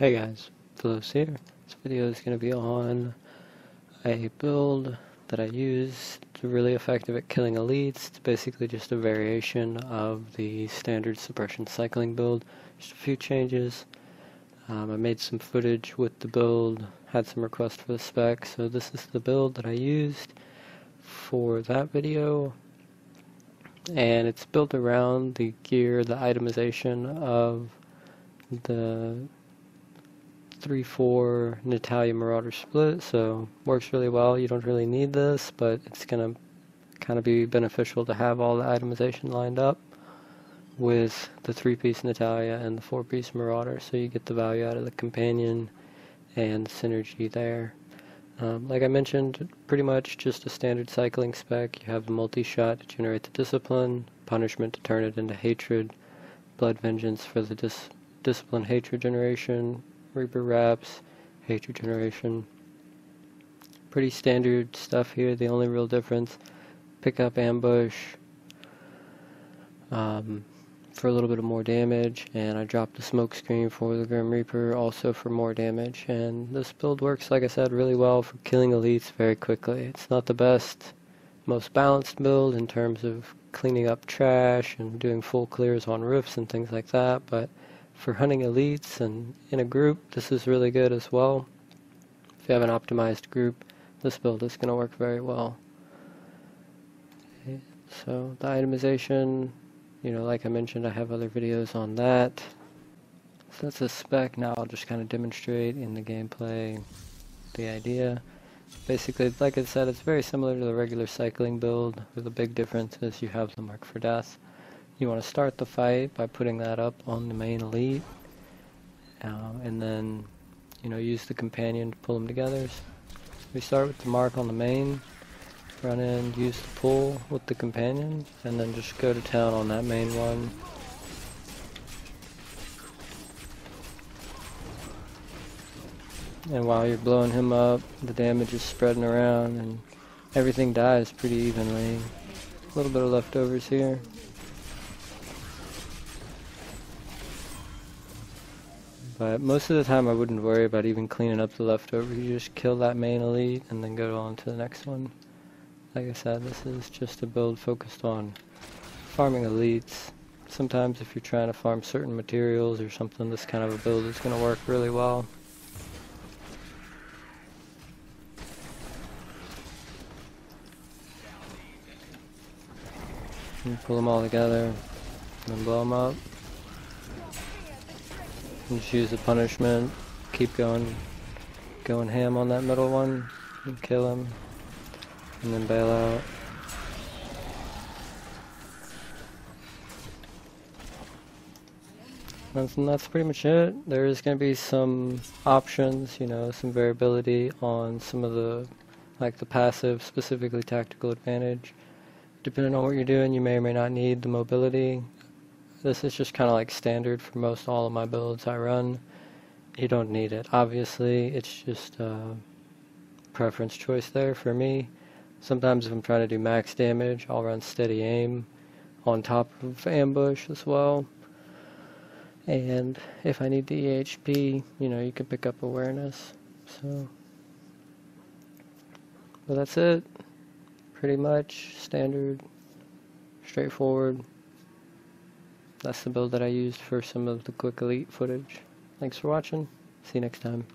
Hey guys, Phlos here. This video is going to be on a build that I use. It's really effective at killing elites. It's basically just a variation of the standard suppression cycling build. Just a few changes. I made some footage with the build, had some requests for the spec, so this is the build that I used for that video. And it's built around the gear, the itemization of the 3-4 Natalia Marauder split, so works really well. You don't really need this, but it's gonna kind of be beneficial to have all the itemization lined up with the 3-piece Natalia and the 4-piece Marauder, so you get the value out of the companion and synergy there. Like I mentioned, pretty much just a standard cycling spec. You have the multi-shot to generate the discipline, punishment to turn it into hatred, blood vengeance for the discipline hatred generation, Reaper wraps, hatred generation. Pretty standard stuff here. The only real difference, pick up ambush for a little bit of more damage, and I dropped the smoke screen for the Grim Reaper also for more damage. And this build works, like I said, really well for killing elites very quickly. It's not the best, most balanced build in terms of cleaning up trash and doing full clears on roofs and things like that, but for hunting elites and in a group, this is really good as well. If you have an optimized group, this build is going to work very well. Okay, so the itemization, like I mentioned, I have other videos on that. So that's a spec. Now I'll just kind of demonstrate in the gameplay the idea. Basically, like I said, it's very similar to the regular cycling build, with the big difference is you have the mark for death. You want to start the fight by putting that up on the main elite, and then use the companion to pull them together. So we start with the mark on the main, run in, use the pull with the companion, and then just go to town on that main one. And while you're blowing him up, the damage is spreading around and everything dies pretty evenly. A little bit of leftovers here. But most of the time I wouldn't worry about even cleaning up the leftovers. You just kill that main elite and then go on to the next one. Like I said, this is just a build focused on farming elites. Sometimes if you're trying to farm certain materials or something, this kind of a build is going to work really well. You pull them all together and then blow them up. Just use the punishment, keep going ham on that middle one, and kill him, and then bail out. And that's pretty much it. There is going to be some options, some variability on some of the, like the passive, specifically tactical advantage. Depending on what you're doing, you may or may not need the mobility. This is just kind of like standard for most all of my builds I run. You don't need it. Obviously, it's just a preference choice there for me. Sometimes if I'm trying to do max damage, I'll run steady aim on top of ambush as well. And if I need the EHP, you can pick up awareness. So, well, that's it. Pretty much standard, straightforward. That's the build that I used for some of the quick elite footage. Thanks for watching. See you next time.